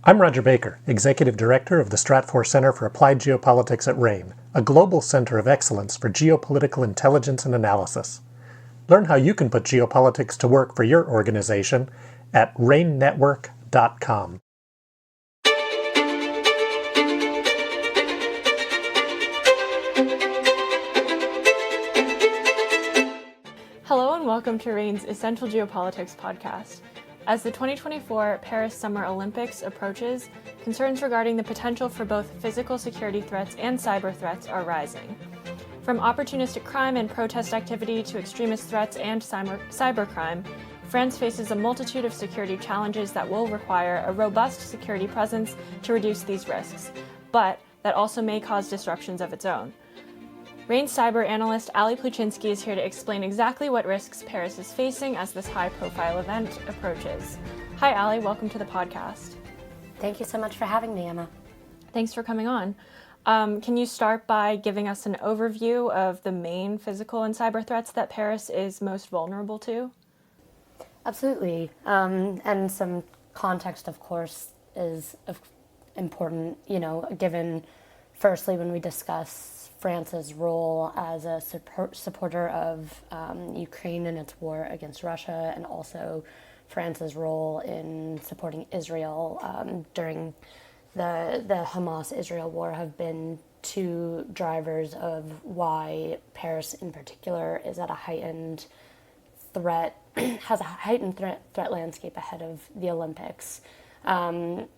I'm Roger Baker, Executive Director of the Stratfor Center for Applied Geopolitics at RANE, a global center of excellence for geopolitical intelligence and analysis. Learn how you can put geopolitics to work for your organization at ranenetwork.com. Hello and welcome to RANE's Essential Geopolitics podcast. As the 2024 Paris Summer Olympics approaches, concerns regarding the potential for both physical security threats and cyber threats are rising. From opportunistic crime and protest activity to extremist threats and cybercrime, France faces a multitude of security challenges that will require a robust security presence to reduce these risks, but that also may cause disruptions of its own. RANE's cyber analyst Ali Plucinski is here to explain exactly what risks Paris is facing as this high-profile event approaches. Hi, Ali. Welcome to the podcast. Thank you so much for having me, Emma. Thanks for coming on. Can you start by giving us an overview of the main physical and cyber threats that Paris is most vulnerable to? Absolutely. And some context, of course, is important, given, firstly, when we discuss France's role as a supporter of Ukraine in its war against Russia, and also France's role in supporting Israel during the Hamas-Israel war have been two drivers of why Paris in particular is at a heightened threat, has a heightened threat landscape ahead of the Olympics. When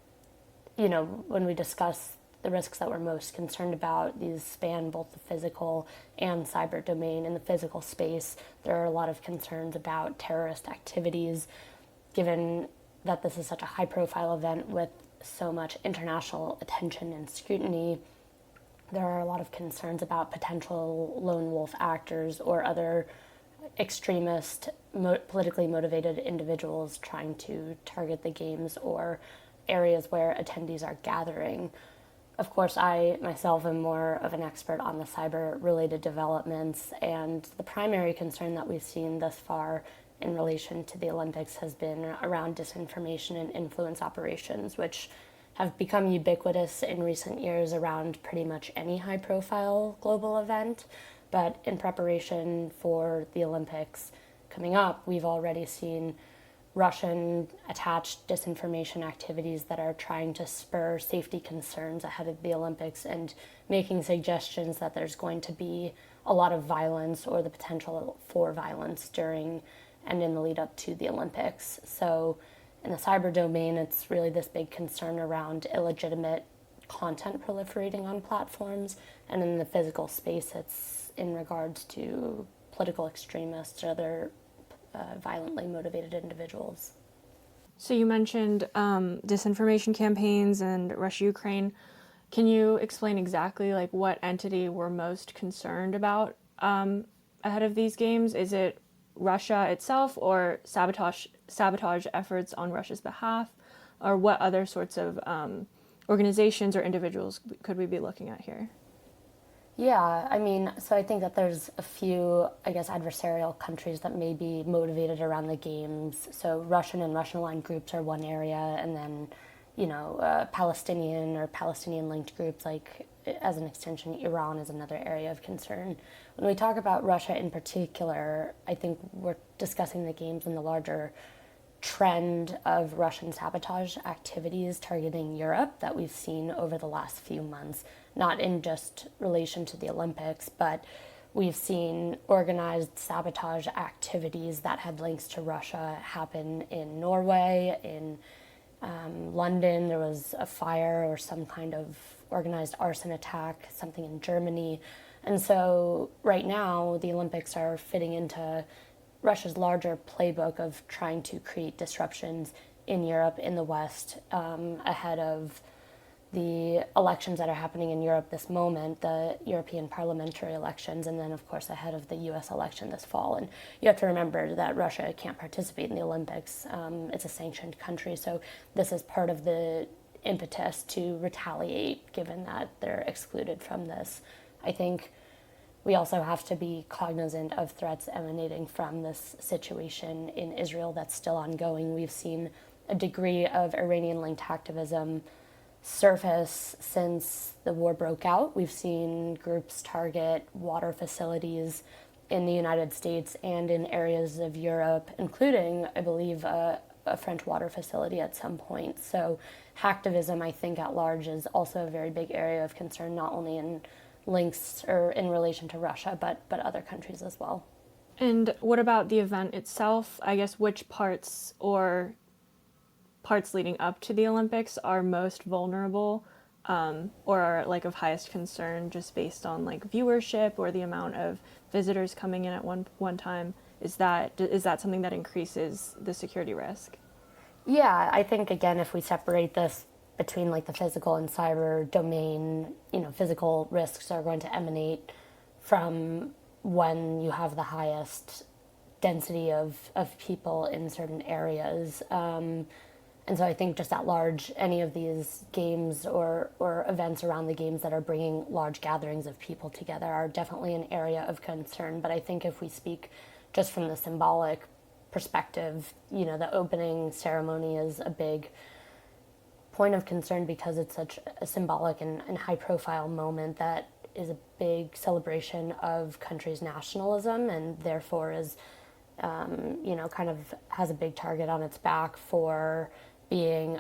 we discuss the risks that we're most concerned about, these span both the physical and cyber domain. In the physical space, there are a lot of concerns about terrorist activities, given that this is such a high-profile event with so much international attention and scrutiny. There are a lot of concerns about potential lone wolf actors or other extremist, politically motivated individuals trying to target the games or areas where attendees are gathering. Of course, I myself am more of an expert on the cyber-related developments, and the primary concern that we've seen thus far in relation to the Olympics has been around disinformation and influence operations, which have become ubiquitous in recent years around pretty much any high-profile global event. But in preparation for the Olympics coming up, we've already seen Russian-attached disinformation activities that are trying to spur safety concerns ahead of the Olympics and making suggestions that there's going to be a lot of violence or the potential for violence during and in the lead up to the Olympics. So in the cyber domain, it's really this big concern around illegitimate content proliferating on platforms. And in the physical space, it's in regards to political extremists or other violently motivated individuals. So you mentioned disinformation campaigns and Russia-Ukraine. Can you explain exactly what entity we're most concerned about ahead of these games? Is it Russia itself or sabotage efforts on Russia's behalf? Or what other sorts of organizations or individuals could we be looking at here? Yeah, so I think that there's a few, adversarial countries that may be motivated around the games. So Russian and Russian-aligned groups are one area, and then, Palestinian or Palestinian-linked groups, as an extension, Iran is another area of concern. When we talk about Russia in particular, I think we're discussing the games in the larger trend of Russian sabotage activities targeting Europe that we've seen over the last few months, not in just relation to the Olympics, but we've seen organized sabotage activities that had links to Russia happen in Norway, in London. There was a fire or some kind of organized arson attack, something in Germany. And so right now, the Olympics are fitting into Russia's larger playbook of trying to create disruptions in Europe, in the West, ahead of the elections that are happening in Europe this moment, the European parliamentary elections, and then, of course, ahead of the U.S. election this fall. And you have to remember that Russia can't participate in the Olympics. It's a sanctioned country, so this is part of the impetus to retaliate, given that they're excluded from this. I think we also have to be cognizant of threats emanating from this situation in Israel that's still ongoing. We've seen a degree of Iranian-linked activism surface since the war broke out. We've seen groups target water facilities in the United States and in areas of Europe, including, I believe, a French water facility at some point. So hacktivism, I think, at large is also a very big area of concern, not only in links or in relation to Russia, but other countries as well. And what about the event itself? I guess which parts leading up to the Olympics are most vulnerable, or are like of highest concern, just based on like viewership or the amount of visitors coming in at one time? Is that something that increases the security risk? Yeah, I think, again, if we separate this between like the physical and cyber domain, physical risks are going to emanate from when you have the highest density of people in certain areas. And so I think just at large, any of these games or events around the games that are bringing large gatherings of people together are definitely an area of concern. But I think if we speak just from the symbolic perspective, the opening ceremony is a big point of concern because it's such a symbolic and high-profile moment that is a big celebration of country's nationalism, and therefore is, kind of has a big target on its back for being,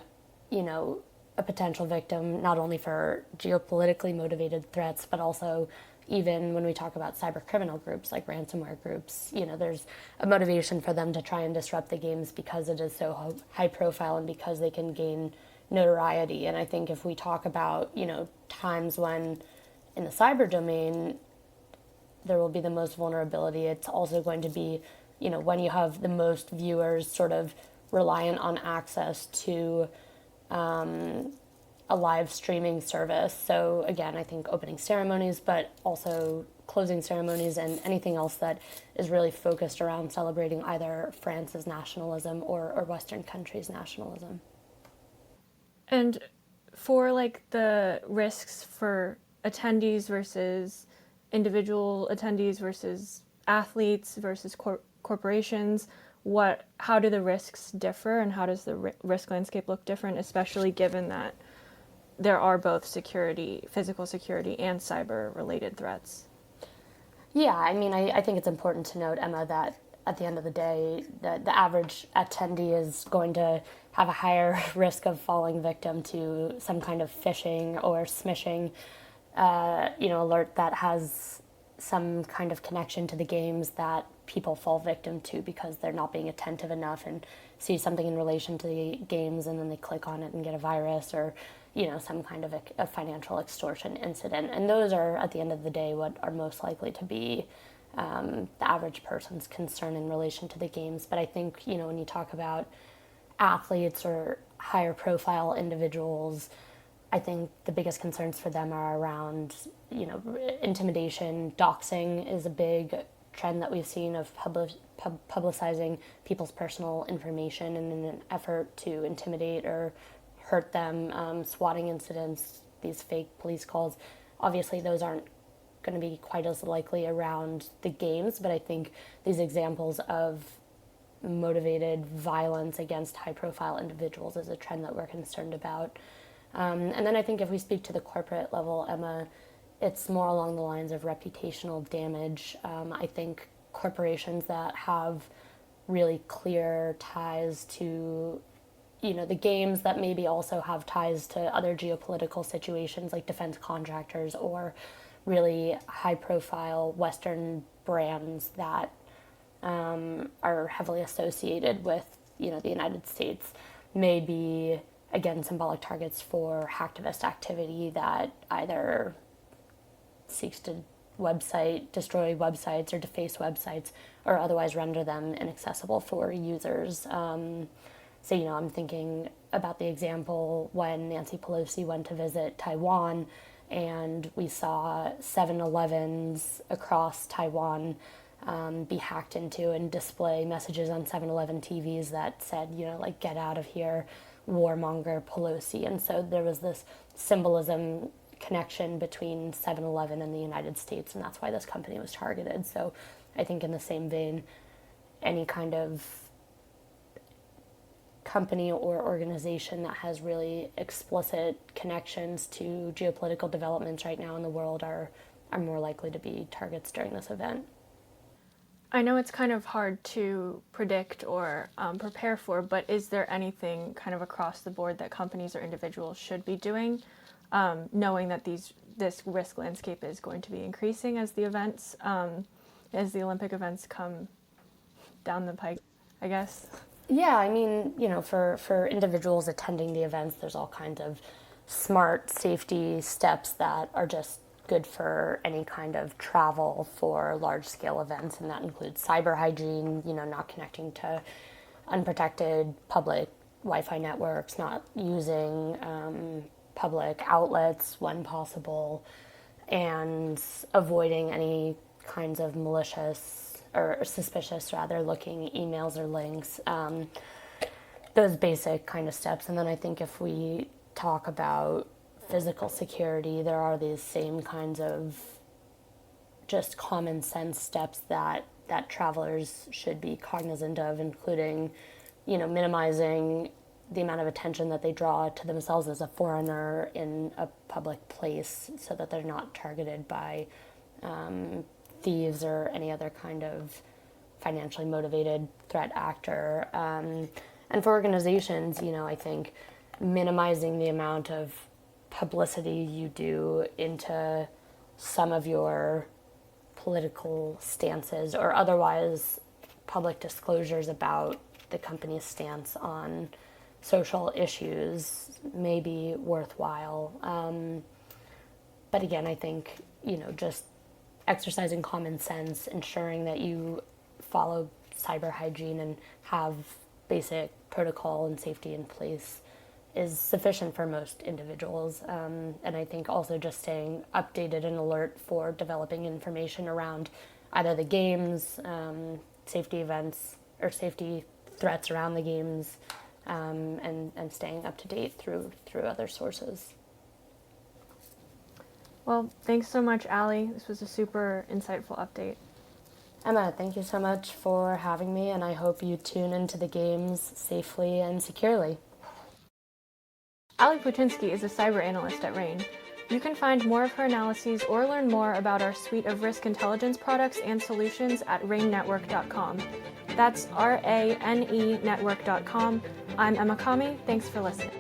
a potential victim, not only for geopolitically motivated threats, but also even when we talk about cyber criminal groups like ransomware groups, there's a motivation for them to try and disrupt the games because it is so high profile and because they can gain notoriety. And I think if we talk about, times when in the cyber domain there will be the most vulnerability, it's also going to be, when you have the most viewers sort of reliant on access to a live streaming service. So again, I think opening ceremonies, but also closing ceremonies and anything else that is really focused around celebrating either France's nationalism or Western countries' nationalism. And for like the risks for attendees versus individual attendees versus athletes versus corporations, how do the risks differ, and how does the risk landscape look different, especially given that there are both physical security and cyber related threats? Yeah, I mean, I think it's important to note, Emma, that at the end of the day, the average attendee is going to have a higher risk of falling victim to some kind of phishing or smishing, alert that has some kind of connection to the games that people fall victim to because they're not being attentive enough and see something in relation to the games and then they click on it and get a virus or, some kind of a financial extortion incident. And those are, at the end of the day, what are most likely to be the average person's concern in relation to the games. But I think, when you talk about athletes or higher profile individuals, I think the biggest concerns for them are around, intimidation. Doxing is a big trend that we've seen of publicizing people's personal information in an effort to intimidate or hurt them. Swatting incidents, these fake police calls, obviously those aren't going to be quite as likely around the games, but I think these examples of motivated violence against high-profile individuals is a trend that we're concerned about. And then I think if we speak to the corporate level, Emma, it's more along the lines of reputational damage. I think corporations that have really clear ties to, the games that maybe also have ties to other geopolitical situations like defense contractors or really high-profile Western brands that are heavily associated with, the United States may be, again, symbolic targets for hacktivist activity that either seeks to destroy websites or deface websites or otherwise render them inaccessible for users. So, I'm thinking about the example when Nancy Pelosi went to visit Taiwan and we saw 7-Elevens across Taiwan be hacked into and display messages on 7-Eleven TVs that said, get out of here, warmonger Pelosi. And so there was this symbolism connection between 7-Eleven and the United States, and that's why this company was targeted. So I think in the same vein, any kind of company or organization that has really explicit connections to geopolitical developments right now in the world are more likely to be targets during this event. I know it's kind of hard to predict or prepare for, but is there anything kind of across the board that companies or individuals should be doing, knowing that this risk landscape is going to be increasing as the Olympic events come down the pike, I guess? Yeah, I mean, for individuals attending the events, there's all kinds of smart safety steps that are just good for any kind of travel for large-scale events, and that includes cyber hygiene, not connecting to unprotected public Wi-Fi networks, not using public outlets when possible, and avoiding any kinds of malicious or suspicious, rather, looking emails or links. Those basic kind of steps. And then I think if we talk about physical security, there are these same kinds of just common sense steps that travelers should be cognizant of, including, minimizing the amount of attention that they draw to themselves as a foreigner in a public place so that they're not targeted by thieves or any other kind of financially motivated threat actor. And for organizations, I think minimizing the amount of publicity you do into some of your political stances or otherwise public disclosures about the company's stance on social issues may be worthwhile. But again, I think, just exercising common sense, ensuring that you follow cyber hygiene and have basic protocol and safety in place is sufficient for most individuals. And I think also just staying updated and alert for developing information around either the games, safety events, or safety threats around the games, and staying up to date through other sources. Well, thanks so much, Allie. This was a super insightful update. Emma, thank you so much for having me, and I hope you tune into the games safely and securely. Allie Plucinski is a cyber analyst at RANE. You can find more of her analyses or learn more about our suite of risk intelligence products and solutions at ranenetwork.com. That's RANE network.com. I'm Emma Kami. Thanks for listening.